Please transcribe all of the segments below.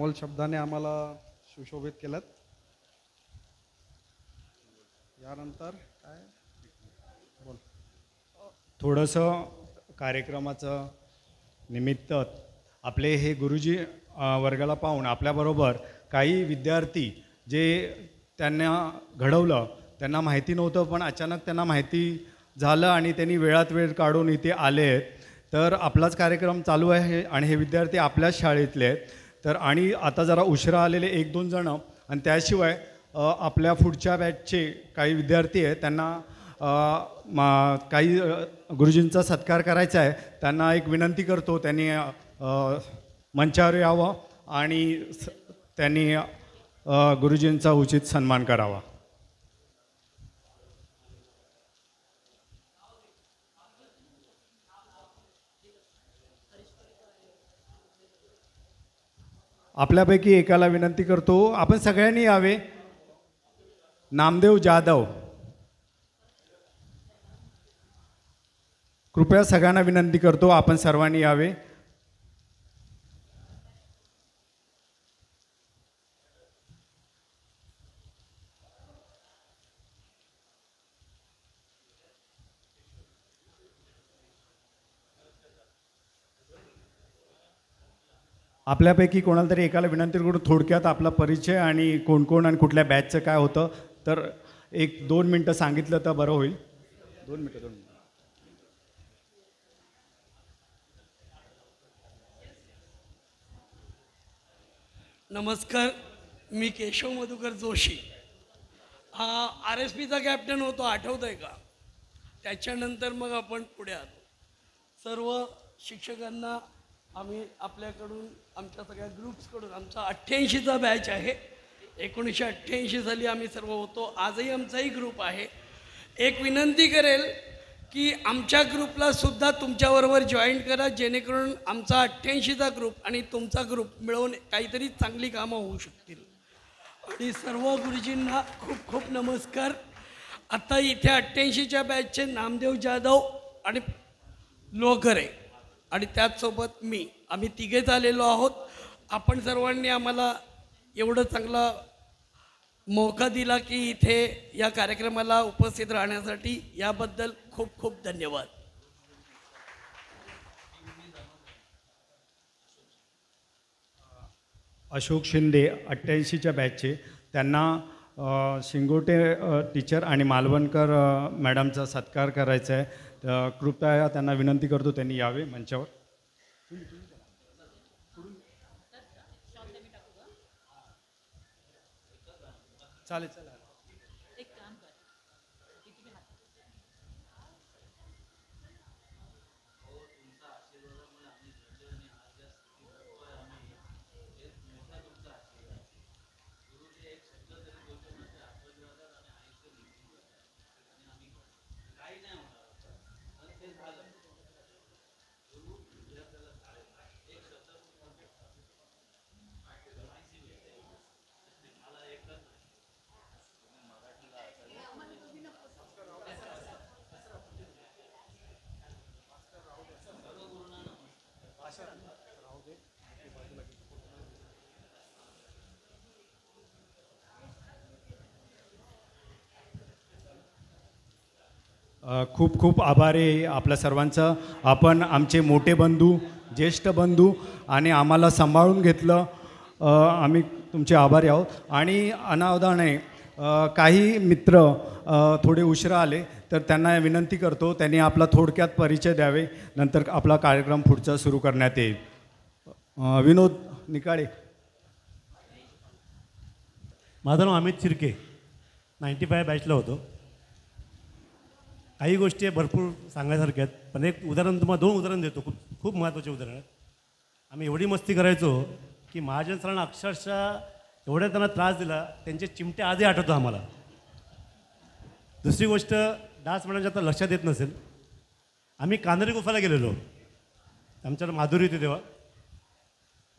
अनमोल शब्दाने आम्हाला सुशोभित केलं. यानंतर काय बोल. थोडंसं कार्यक्रमाचं निमित्त आपले हे गुरुजी वर्गाला पाहून आपल्याबरोबर काही विद्यार्थी जे त्यांना घडवलं त्यांना माहिती नव्हतं, पण अचानक त्यांना माहिती झालं आणि त्यांनी वेळात वेळ काढून इथे आले आहेत. तर आपलाच कार्यक्रम चालू आहे आणि हे विद्यार्थी आपल्याच शाळेतले आहेत. तर आणि आता जरा उशिरा आलेले 1-2 जणं आणि त्याशिवाय आपल्या पुढच्या बॅचचे काही विद्यार्थी आहेत त्यांना काही गुरुजींचा सत्कार करायचा आहे. त्यांना एक विनंती करतो त्यांनी मंचावर यावं आणि त्यांनी गुरुजींचा उचित सन्मान करावा. आपल्यापैकी एकाला विनंती करतो आपण सगळ्यांनी यावे. नामदेव जाधव, कृपया सगळ्यांना विनंती करतो आपण सर्वांनी यावे. आपल्यापैकी कोणाला तरी एकाला विनंती करून थोडक्यात आपला परिचय आणि कोण कोण आणि कुठल्या बॅचचं काय होतं तर 1-2 मिनटं सांगितलं तर बरं होईल. 2 मिनटं. नमस्कार, मी केशव मधुकर जोशी. RSPचा कॅप्टन होतो, आठवत आहे का? त्याच्यानंतर मग आपण पुढे आलो. सर्व शिक्षकांना आम्ही आपल्याकडून आमच्या सगळ्या ग्रुप्सकडून आमचा 88चा बॅच आहे. 1988 साली आम्ही सर्व होतो. आजही आमचाही ग्रुप आहे. एक विनंती करेल की आमच्या ग्रुपला सुद्धा तुमच्याबरोबर जॉईन करा, जेणेकरून आमचा 88चा ग्रुप आणि तुमचा ग्रुप मिळून काहीतरी चांगली कामं होऊ शकतील. आणि सर्व गुरुजींना खूप खूप नमस्कार. आता इथे 88च्या बॅचचे नामदेव जाधव आणि लोकरे आणि त्याचसोबत आम्ही तिघेच आलेलो आहोत. आपण सर्वांनी आम्हाला एवढं चांगला मौका दिला की इथे या कार्यक्रमाला उपस्थित राहण्यासाठी, याबद्दल खूप खूप धन्यवाद. अशोक शिंदे 88च्या बॅचचे, त्यांना शिंगोटे टीचर आणि मालवणकर मॅडमचा सत्कार करायचा आहे. कृपया त्यांना विनंती करतो त्यांनी यावे मंचावर. चालेल चालेल. खूप खूप आभार आहे आपल्या सर्वांचं. आपण आमचे मोठे बंधू, ज्येष्ठ बंधू आणि आम्हाला सांभाळून घेतलं. आम्ही तुमचे आभारी आहोत. आणि अनावधाने काही मित्र थोडे उशिरा आले तर त्यांना विनंती करतो त्यांनी आपला थोडक्यात परिचय द्यावे, नंतर आपला कार्यक्रम पुढचा सुरू करण्यात येईल. विनोद निकाळे. माझं नाव अमित चिरके, 95 बॅचला होतो. काही गोष्टी भरपूर सांगायसारख्या आहेत, पण एक उदाहरण तुम्हाला 2 उदाहरण देतो, खूप खूप महत्त्वाचे उदाहरण आहेत. आम्ही एवढी मस्ती करायचो की महाजन सरांना अक्षरशः एवढ्या त्यांना त्रास दिला, त्यांचे चिमटे आधी आठवतो आम्हाला. दुसरी गोष्ट डास मॅडमच्या आता लक्षात येत नसेल, आम्ही कांदरी गुफाला गेलेलो, आमच्याकडे माधुरी होती तेव्हा.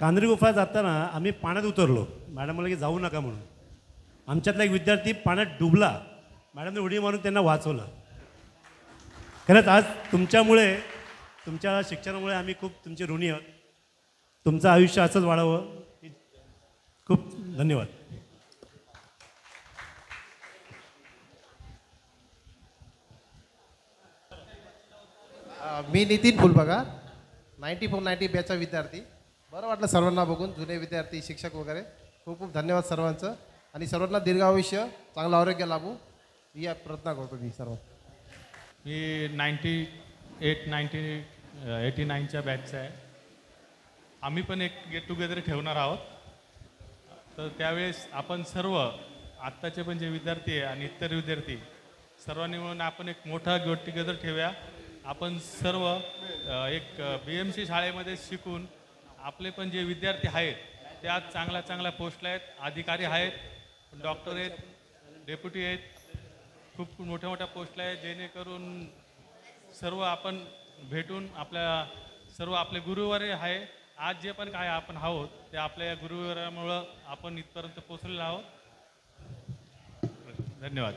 कांदरी गुफा जाताना आम्ही पाण्यात उतरलो, मॅडम म्हणलं की जाऊ नका म्हणून. आमच्यातला एक विद्यार्थी पाण्यात डुबला, मॅडमने उडी मारून त्यांना वाचवलं. खरंच आज तुमच्यामुळे, तुमच्या शिक्षणामुळे आम्ही खूप तुमचे ऋणी आहोत. तुमचं आयुष्य असंच वाढावं खूप धन्यवाद. मी नितीन फुलबगार 94-90 बॅचचा विद्यार्थी. बरं वाटलं सर्वांना बघून, जुने विद्यार्थी, शिक्षक वगैरे. खूप खूप धन्यवाद सर्वांचं आणि सर्वांना दीर्घायुष्य, चांगलं आरोग्य लाभू या प्रार्थना करतो मी सर्व. मी 89च्या बॅचचा आहे. आम्ही पण एक गेट टुगेदर ठेवणार आहोत. तर त्यावेळेस आपण सर्व आत्ताचे पण जे विद्यार्थी आहे आणि इतर विद्यार्थी सर्वांनी मिळून आपण एक मोठा गेट टुगेदर ठेवूया. आपण सर्व एक BMC शाळेमध्ये शिकून आपले पण जे विद्यार्थी आहेत त्यात चांगल्या चांगल्या पोस्टला आहेत, अधिकारी आहेत, डॉक्टर आहेत, डेप्युटी आहेत, खूप मोठ्या मोठ्या पोस्टला आहेत, जेणेकरून सर्व आपण भेटून सर्व आपले गुरुवारे आहे. आज जे पण काय आपण आहोत ते आपल्या गुरुवारामुळं आपण इथपर्यंत पोचलेलो आहोत. धन्यवाद.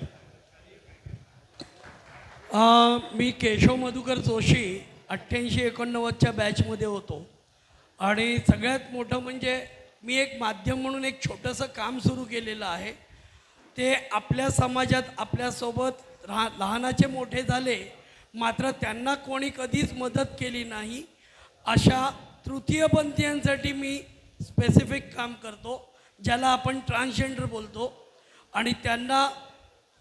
मी केशव मधुकर जोशी 88-89च्या बॅचमध्ये होतो आणि सगळ्यात मोठं म्हणजे मी एक माध्यम म्हणून एक छोटंसं काम सुरू केलेलं आहे. ते आपल्या समाजात आपल्यासोबत लहानाचे मोठे झाले मात्र त्यांना कोणी कधीच मदत केली नाही अशा तृतीयपंथीयांसाठी मी स्पेसिफिक काम करतो, ज्याला आपण ट्रान्सजेंडर बोलतो. आणि त्यांना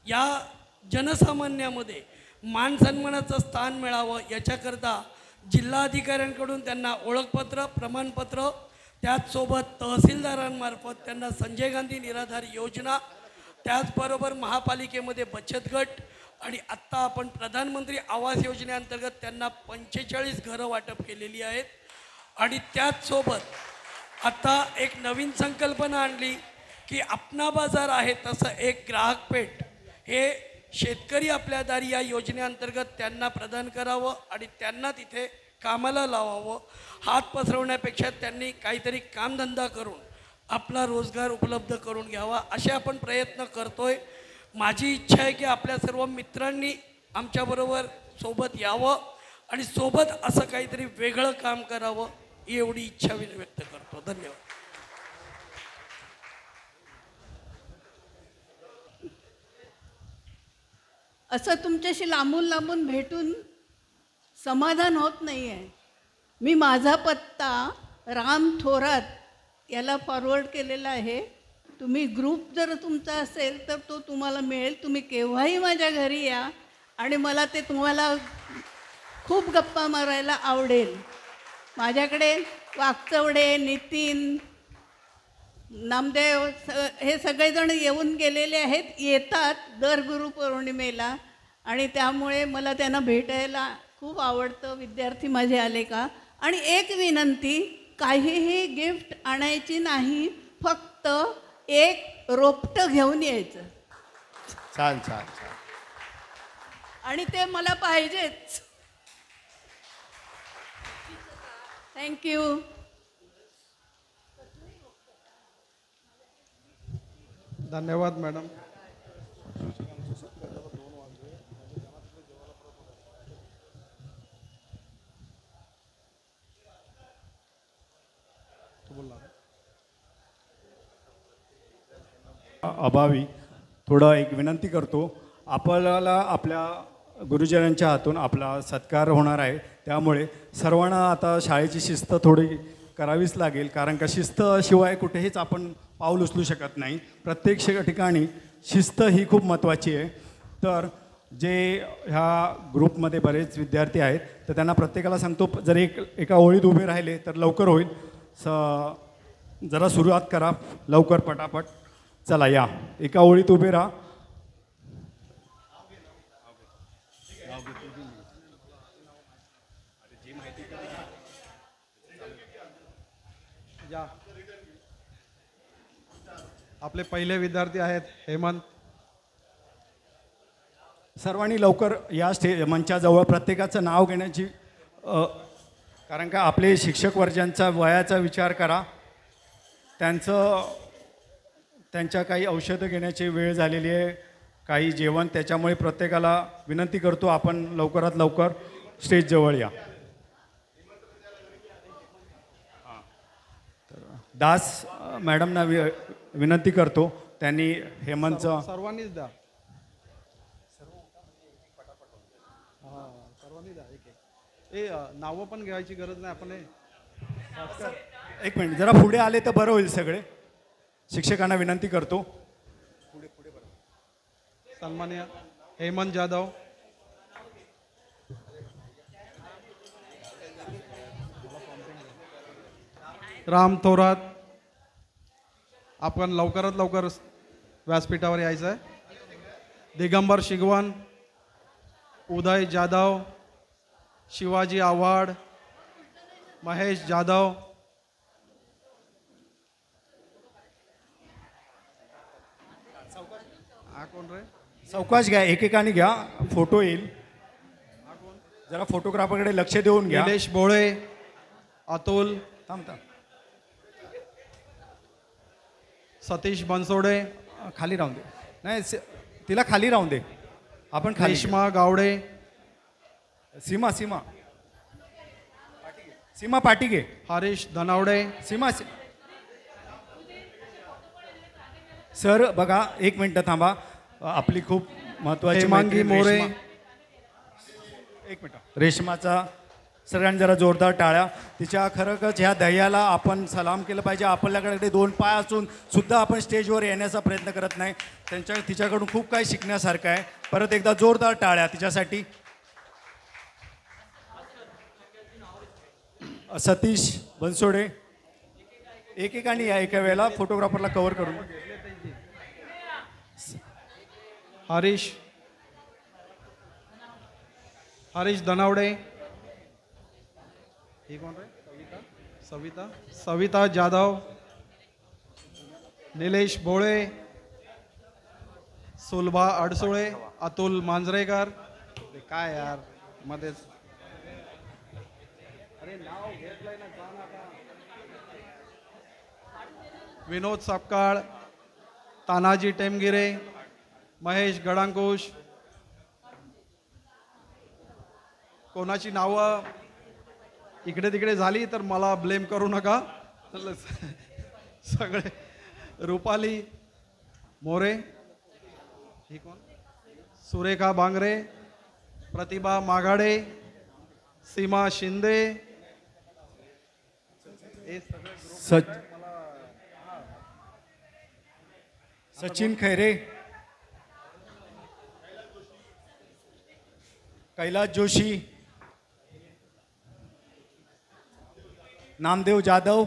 या जनसामान्यामध्ये मान सन्मानाचं स्थान मिळावं याच्याकरता जिल्हाधिकाऱ्यांकडून त्यांना ओळखपत्र, प्रमाणपत्र, त्याचसोबत तहसीलदारांमार्फत त्यांना संजय गांधी निराधार योजना, त्याचबरोबर महापालिकेमध्ये बचत गट आणि आत्ता आपण प्रधानमंत्री आवास योजनेअंतर्गत त्यांना 45 घरं वाटप केलेली आहेत. आणि त्याचसोबत आता एक नवीन संकल्पना आणली की अपना बाजार आहे तसं एक ग्राहक पेठ हे शेतकरी आपल्या दारी या योजनेअंतर्गत त्यांना प्रदान करावं आणि त्यांना तिथे कामाला लावावं. हात पसरवण्यापेक्षा त्यांनी काहीतरी कामधंदा करून आपला रोजगार उपलब्ध करून घ्यावा असे आपण प्रयत्न करतोय. माझी इच्छा आहे की आपल्या सर्व मित्रांनी आमच्याबरोबर सोबत यावं आणि सोबत असं काहीतरी वेगळं काम करावं ही एवढी इच्छा व्यक्त करतो. धन्यवाद. असं तुमच्याशी लांबून लांबून भेटून समाधान होत नाही आहे. मी माझा पत्ता राम थोरात याला फॉरवर्ड केलेला आहे. तुम्ही ग्रुप जर तुमचा असेल तर तो तुम्हाला मिळेल. तुम्ही केव्हाही माझ्या घरी या आणि मला ते तुम्हाला खूप गप्पा मारायला आवडेल. माझ्याकडे वाकचवडे, नितीन, नामदेव हे सगळेजण येऊन गेलेले आहेत, येतात दर गुरुपौर्णिमेला आणि त्यामुळे मला त्यांना भेटायला खूप आवडतं विद्यार्थी माझे आले का. आणि एक विनंती, काहीही गिफ्ट आणायची नाही, फक्त एक रोपटं घेऊन यायचं. छान छान छान. आणि ते मला पाहिजेच. थँक्यू. धन्यवाद मॅडम. अभावी थोडं एक विनंती करतो. आपल्याला आपल्या गुरुजनांच्या हातून आपला सत्कार होणार आहे, त्यामुळे सर्वांना आता शाळेची शिस्त थोडी करावीच लागेल, कारण का शिस्तशिवाय कुठेहीच आपण पाऊल उचलू शकत नाही. प्रत्येक ठिकाणी शिस्त ही खूप महत्त्वाची आहे. तर जे ह्या ग्रुपमध्ये बरेच विद्यार्थी आहेत तर त्यांना प्रत्येकाला सांगतो, जर एका ओळीत उभे राहिले तर लवकर होईल. जरा सुरुवात करा लवकर, पटापट. चला या, एका ओळीत उभे राहा. या, आपले पहिले विद्यार्थी आहेत हेमंत. सर्वांनी लवकर या मंचाजवळ प्रत्येकाचं नाव घेण्याची, कारण का आपले शिक्षक वर्गांचा वयाचा विचार करा. त्यांच्या काही औषधं घेण्याची वेळ झालेली आहे, काही जेवण, त्याच्यामुळे प्रत्येकाला विनंती करतो आपण लवकरात लवकर स्टेजजवळ या. दास मॅडमना विनंती करतो त्यांनी हेमंतचं सर्वांनीच द्या. हां, सर्वांनी द्या एक एक. नावं पण घ्यायची गरज नाही आपण एक मिनिट जरा पुढे आले तर बरं होईल सगळे. शिक्षकांना विनंती करतो. सन्मान्य हेमंत जाधव, राम थोरात, आपण लवकरात लवकर व्यासपीठावर यायचं आहे. दिगंबर शिगवण, उदय जाधव, शिवाजी आव्हाड, महेश जाधव, हा कोण रे? सावकाश घ्या, एकेकाने घ्या, फोटो येईल. जरा फोटोग्राफरकडे लक्ष देऊन घ्या. निलेश भोळे, अतुल, थांबता सतीश बनसोडे, खाली राहून दे. नाही तिला खाली राहून दे. आपण खाली रेश्मा गावडे, सीमा सीमा सीमा पाटीगे, हरीश धनावडे, सीमा सर बघा एक मिनटं थांबा. आपली खूप महत्वाची हेमांगी मैत्रीण मोरे, रेश्मा. एक मिनिट रेश्माचा सगळ्यांनी जरा जोरदार टाळ्या. तिच्या खरंच ह्या ध्येयाला आपण सलाम केलं पाहिजे. आपल्याकडे 2 पाय असून सुद्धा आपण स्टेजवर येण्याचा प्रयत्न करत नाही. तिच्याकडून खूप काही शिकण्यासारखं आहे. परत एकदा जोरदार टाळ्या तिच्यासाठी. सतीश बनसोडे, एकेकाने या एका वेळेला फोटोग्राफरला कव्हर करून. हरीश धनावडे, ही कोण रे? सविता जाधव, निलेश भोळे, सुलभा अडसुळे, अतुल मांजरेकर. काय यार मध्येच विनोद सपकाळ, तानाजी टेमगिरे, महेश गडांकुश. कोणाची नावं इकडे तिकडे झाली तर मला ब्लेम करू नका. सगळे. रुपाली मोरे, ही कोण? सुरेखा बांगरे, प्रतिभा माघाडे, सीमा शिंदे. सचिन खैरे, कैलास जोशी, नामदेव जाधव,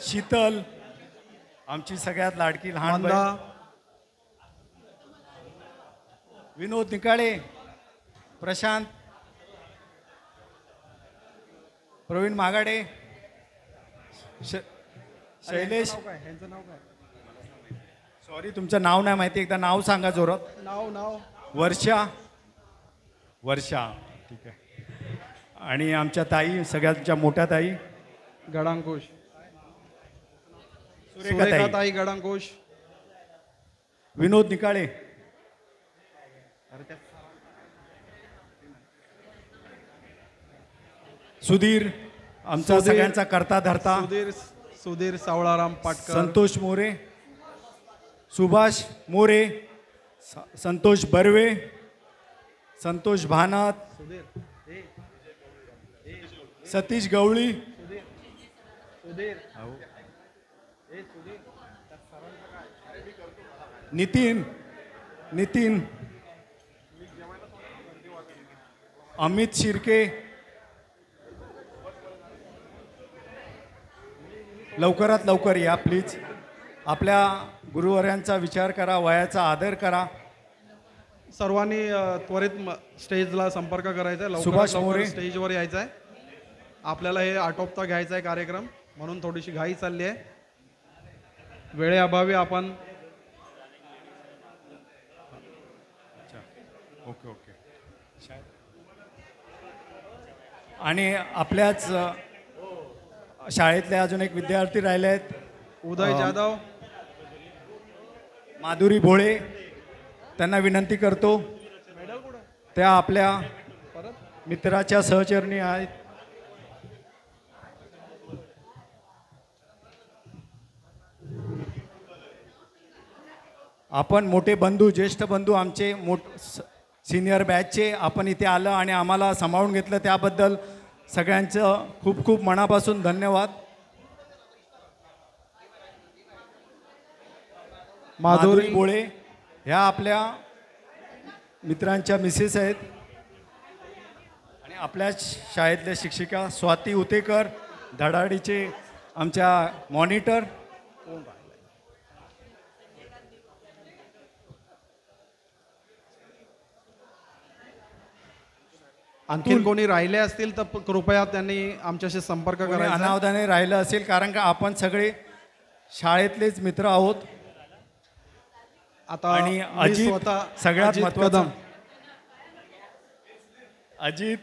शीतल, आमची सगळ्यात लाडकी लहान मंदा, बहीण, विनोद निकाळे, प्रशांत, प्रवीण मागाडे, शैलेश. ह्यांचं नाव काय? सॉरी तुमचं नाव नाही माहिती, एकदा नाव सांगा जोरात. नाव वर्षा. ठीक आहे. आणि आमच्या ताई, सगळ्यांच्या मोठ्या ताई गडांकुश, सुरेखा ताई गडांकुश, विनोद निकाळे, सुधीर, आमचा सगळ्यांचा करता धरता, सुधीर सावळाराम पाटकर, संतोष मोरे, सुभाष मोरे, संतोष बर्वे, संतोष भानात, सतीश गवळी, नितीन, अमित शिर्के. लवकरात लवकर या प्लीज. आपल्या गुरुवर्यांचा विचार करा, वयाचा आदर करा. सर्वांनी त्वरित स्टेजला संपर्क करायचा आहे. सुभाष लवकरात मोरे. लवकर स्टेजवर यायचं आहे. आपल्याला हे आटोपता घ्यायचा आहे कार्यक्रम, म्हणून थोडीशी घाई चालली आहे. वेळेअभावी आपण ओके. आणि आपल्याच शाळेतले अजून एक विद्यार्थी राहिले आहेत, उदय जाधव, माधुरी भोळे. त्यांना विनंती करतो त्या आपल्या मित्राच्या सहचरणी आहेत. आपण मोठे बंधू, ज्येष्ठ बंधू आमचे सिनियर बॅचचे आपण इथे आलं आणि आम्हाला सांभाळून घेतलं त्याबद्दल सगळ्यांचं खूप खूप मनापासून धन्यवाद. माधुरी बोळे ह्या आपल्या मित्रांच्या मिसेस आहेत आणि आपल्या शाळेतल्या शिक्षिका स्वाती उतेकर, धडाडीचे आमच्या मॉनिटर. आणखीन कोणी राहिले असतील तर कृपया त्यांनी आमच्याशी संपर्क कोणी करायचा. अनावधाने राहिलं असेल, कारण का आपण सगळे शाळेतलेच मित्र आहोत. आता आणि मी अजित स्वतः सगळ्यात अजित महत्त्वाचं, कदम. अजित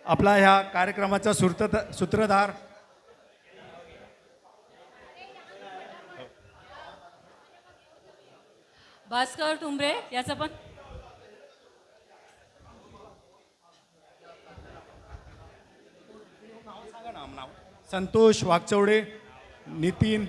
आपला ह्या कार्यक्रमाचा सूत्रधार. भास्कर ठुंबरे याचं पण संतोष वागचौडे, नितीन,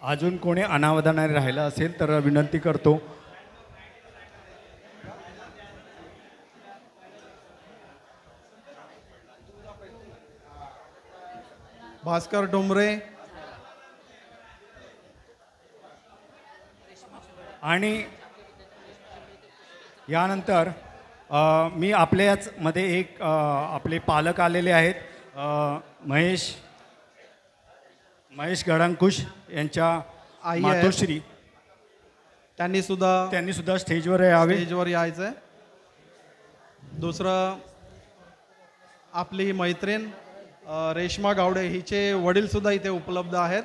अजून कोणी अनावधानाने राहिलं असेल तर विनंती करतो. भास्कर डोंबरे आणि यानंतर मी आपल्याच मध्ये एक आपले पालक आलेले आहेत, महेश गडांकुश यांच्या आई आहेत. मातोश्री. त्यांनी सुद्धा स्टेजवर यावे. स्टेजवर यायचंय. दुसरं आपली मैत्रीण रेश्मा गावडे, हिचे वडील सुद्धा इथे उपलब्ध आहेत,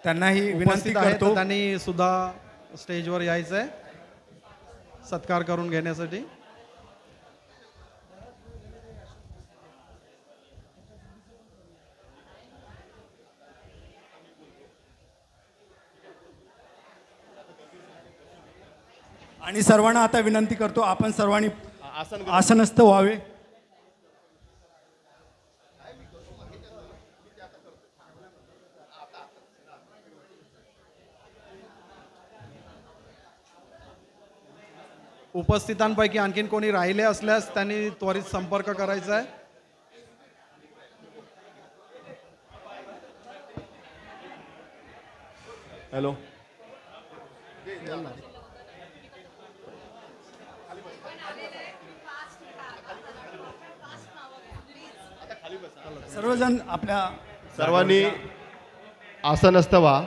त्यांनाही विनंती उपस्थित आहेत, करतो. तर त्यांनी सुद्धा स्टेजवर यायचंय सत्कार करून घेण्यासाठी. आणि सर्वांना आता विनंती करतो, आपण सर्वांनी आसनस्थ व्हावे. उपस्थितांपैकी आणखीन कोणी राहिले असल्यास त्यांनी त्वरित संपर्क करायचा आहे. हॅलो, सर्वजण आपल्या सर्वांनी आसनस्थ व्हा.